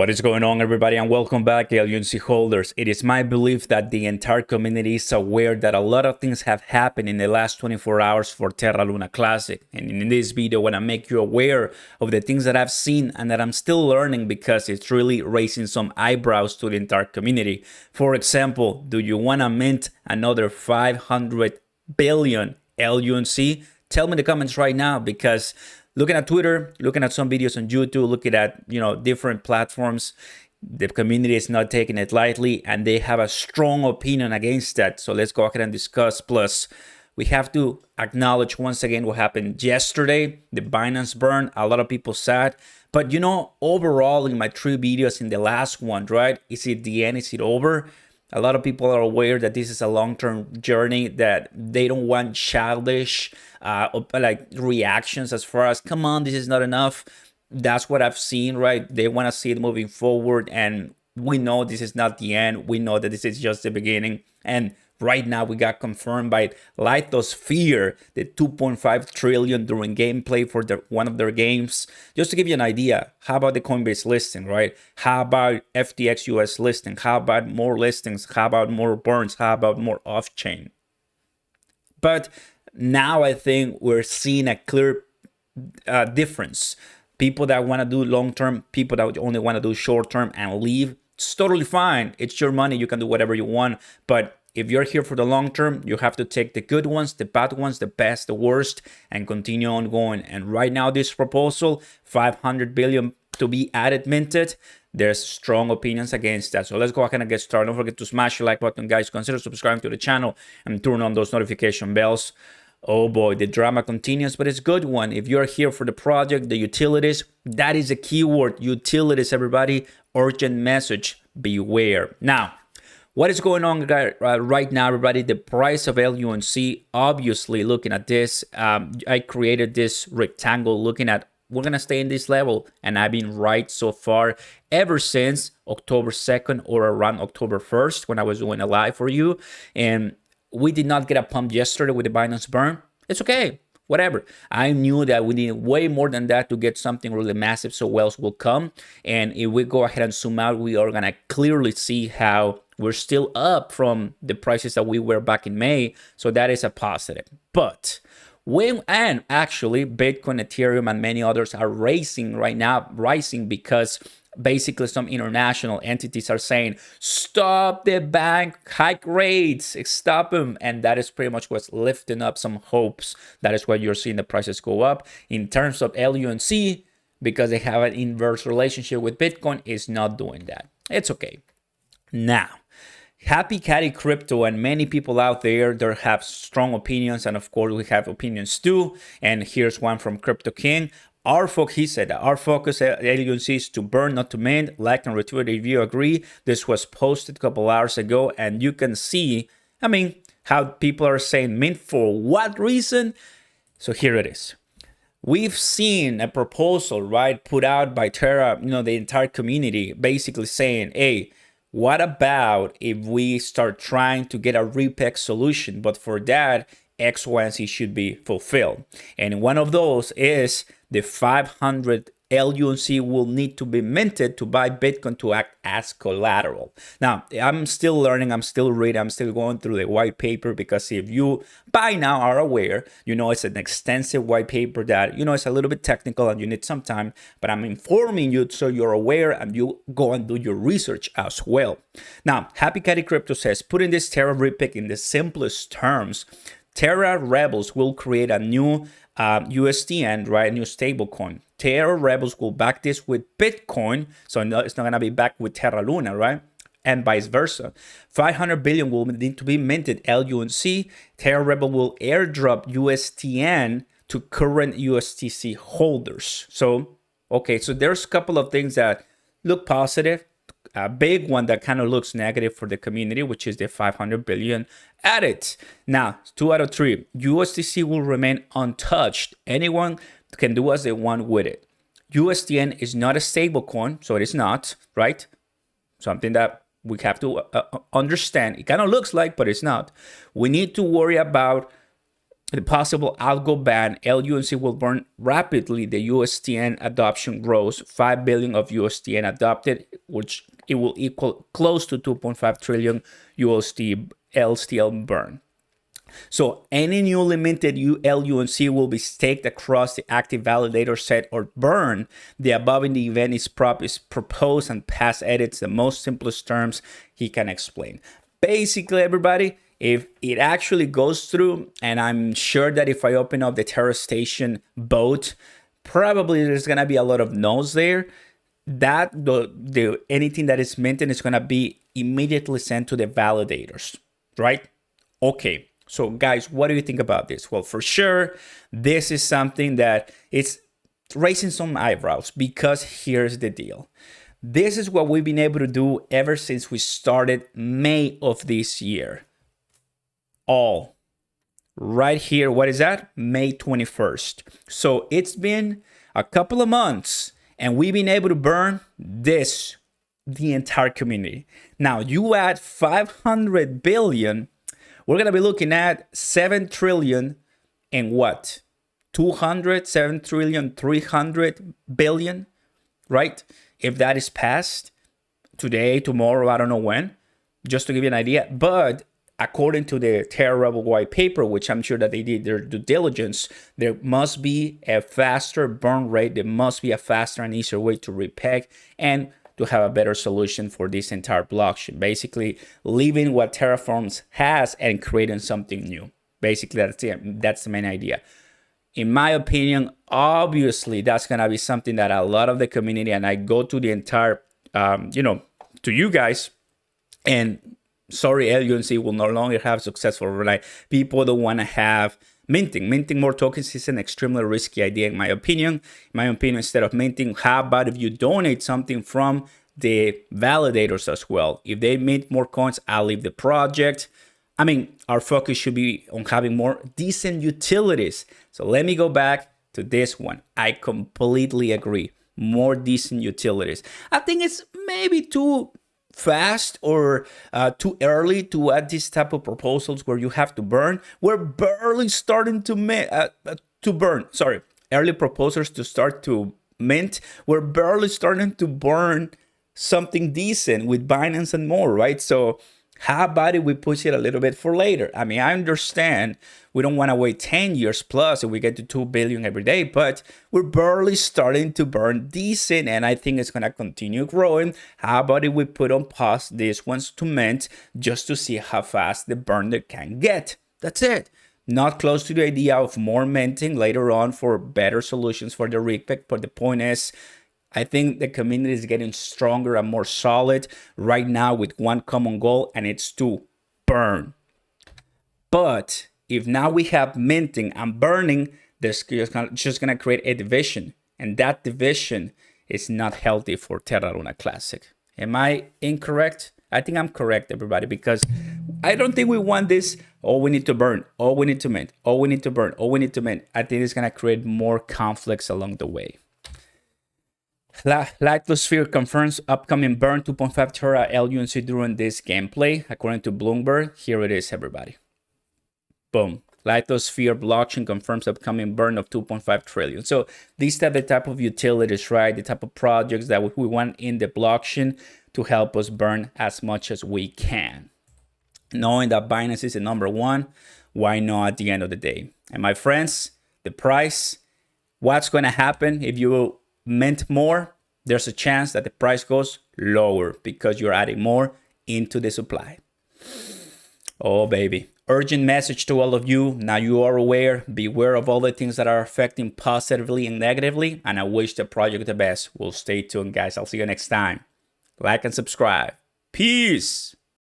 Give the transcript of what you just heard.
What is going on, everybody, and welcome back, LUNC holders. It is my belief that the entire community is aware that a lot of things have happened in the last 24 hours for Terra Luna Classic. And in this video, I want to make you aware of the things that I've seen and that I'm still learning because it's really raising some eyebrows to the entire community. For example, do you want to mint another 500 billion LUNC? Tell me in the comments right now, because looking at Twitter, looking at some videos on YouTube, looking at, different platforms, the community is not taking it lightly and they have a strong opinion against that. So let's go ahead and discuss. Plus, we have to acknowledge once again what happened yesterday, the Binance burn. A lot of people sad. But overall in my 3 videos in the last one, right? Is it the end? Is it over? A lot of people are aware that this is a long-term journey, that they don't want childish reactions as far as, come on, this is not enough. That's what I've seen, right? They want to see it moving forward, and we know this is not the end. We know that this is just the beginning. And right now we got confirmed by Lithosphere, the 2.5 trillion during gameplay for one of their games. Just to give you an idea, how about the Coinbase listing, right? How about FTX US listing? How about more listings? How about more burns? How about more off-chain? But now I think we're seeing a clear difference. People that want to do long-term, people that only want to do short-term and leave, it's totally fine. It's your money. You can do whatever you want. But if you're here for the long term, you have to take the good ones, the bad ones, the best, the worst, and continue on going. And right now, this proposal, 500 billion to be added, minted, there's strong opinions against that. So let's go ahead and get started. Don't forget to smash the like button, guys. Consider subscribing to the channel and turn on those notification bells. Oh boy, the drama continues, but it's a good one. If you're here for the project, the utilities, that is a keyword. Utilities, everybody. Urgent message. Beware. Now, what is going on right now, everybody? The price of LUNC, obviously, looking at this, I created this rectangle looking at, we're going to stay in this level. And I've been right so far ever since October 2nd or around October 1st when I was doing a live for you. And we did not get a pump yesterday with the Binance burn. It's okay. Whatever. I knew that we needed way more than that to get something really massive, so wells will come. And if we go ahead and zoom out, we are going to clearly see how we're still up from the prices that we were back in May. So that is a positive. But and actually Bitcoin, Ethereum, and many others are rising right now, because basically some international entities are saying, stop the bank hike rates, stop them. And that is pretty much what's lifting up some hopes. That is why you're seeing the prices go up. In terms of LUNC, because they have an inverse relationship with Bitcoin, is not doing that. It's okay. Now, Happy Caddy Crypto and many people out there have strong opinions, and of course we have opinions too. And here's one from Crypto King. He said, our focus at LUNC is to burn, not to mint. Like and retweet if you agree. This was posted a couple hours ago, and you can see, how people are saying mint for what reason. So here it is. We've seen a proposal, right, put out by Terra, the entire community, basically saying, hey, what about if we start trying to get a repeg solution? But for that, X, Y, and Z should be fulfilled. And one of those is the 500 LUNC will need to be minted to buy Bitcoin to act as collateral. Now, I'm still learning, I'm still reading, I'm still going through the white paper, because if you by now are aware, it's an extensive white paper that, it's a little bit technical and you need some time, but I'm informing you so you're aware and you go and do your research as well. Now, Happy Caddy Crypto says, putting this Terra repeg in the simplest terms, Terra Rebels will create a new USDN, right? A new stablecoin. Terra Rebels will back this with Bitcoin, so it's not going to be backed with Terra Luna, right? And vice versa. 500 billion will need to be minted LUNC. Terra Rebel will airdrop USDN to current USTC holders. So, okay, so there's a couple of things that look positive. A big one that kind of looks negative for the community, which is the 500 billion added. Now, 2 out of 3. USDC will remain untouched. Anyone can do as they want with it. USDN is not a stable coin, so it is not, right? Something that we have to understand. It kind of looks like, but it's not. We need to worry about the possible algo ban, LUNC will burn rapidly. The USTN adoption grows. 5 billion of USTN adopted, which it will equal close to 2.5 trillion USD LSTL burn. So any newly minted LUNC will be staked across the active validator set or burn. The above in the event is proposed and past edits, the most simplest terms he can explain. Basically, everybody, if it actually goes through, and I'm sure that if I open up the Terra Station boat, probably there's gonna be a lot of nodes there. That the anything that is minted is gonna be immediately sent to the validators, right? Okay. So guys, what do you think about this? Well, for sure, this is something that it's raising some eyebrows, because here's the deal. This is what we've been able to do ever since we started May of this year. All right here, what is that? May 21st. So it's been a couple of months and we've been able to burn this, the entire community. Now you add 500 billion, we're going to be looking at 7 trillion and what? 7 trillion, 300 billion, right? If that is passed today, tomorrow, I don't know when, just to give you an idea. But according to the Terra Rebel white paper, which I'm sure that they did their due diligence, there must be a faster burn rate. There must be a faster and easier way to repeg and to have a better solution for this entire blockchain. Basically, leaving what Terraforms has and creating something new. Basically, that's it. That's the main idea. In my opinion, obviously, that's going to be something that a lot of the community, and I go to the entire, to you guys, and sorry, LUNC will no longer have successful overnight. People don't want to have minting more tokens is an extremely risky idea in my opinion. In my opinion, instead of minting, how about if you donate something from the validators as well? If they mint more coins, I'll leave the project. I mean, our focus should be on having more decent utilities. So let me go back to this one. I completely agree. More decent utilities. I think it's maybe too fast or too early to add this type of proposals where you have to burn. We're barely starting to burn. Sorry, early proposals to start to mint. We're barely starting to burn something decent with Binance and more, right? So how about if we push it a little bit for later? I mean, I understand we don't want to wait 10 years plus if we get to 2 billion every day, but we're barely starting to burn decent, and I think it's going to continue growing. How about if we put on pause these ones to mint just to see how fast the burner can get? That's it. Not close to the idea of more minting later on for better solutions for the repeg, but the point is, I think the community is getting stronger and more solid right now with one common goal, and it's to burn. But if now we have minting and burning, there's just going to create a division. And that division is not healthy for Terra Luna Classic. Am I incorrect? I think I'm correct, everybody, because I don't think we want this. Oh, we need to burn. Oh, we need to mint. Oh, we need to burn. Oh, we need to mint. I think it's going to create more conflicts along the way. Lithosphere confirms upcoming burn 2.5 Terra LUNC during this gameplay. According to Bloomberg, here it is, everybody. Boom. Lithosphere blockchain confirms upcoming burn of 2.5 trillion. So these are the type of utilities, right? The type of projects that we want in the blockchain to help us burn as much as we can. Knowing that Binance is the number one, why not at the end of the day? And my friends, the price, what's going to happen if you mint more? There's a chance that the price goes lower because you're adding more into the supply. Oh, baby. Urgent message to all of you. Now you are aware. Beware of all the things that are affecting positively and negatively. And I wish the project the best. We'll stay tuned, guys. I'll see you next time. Like and subscribe. Peace.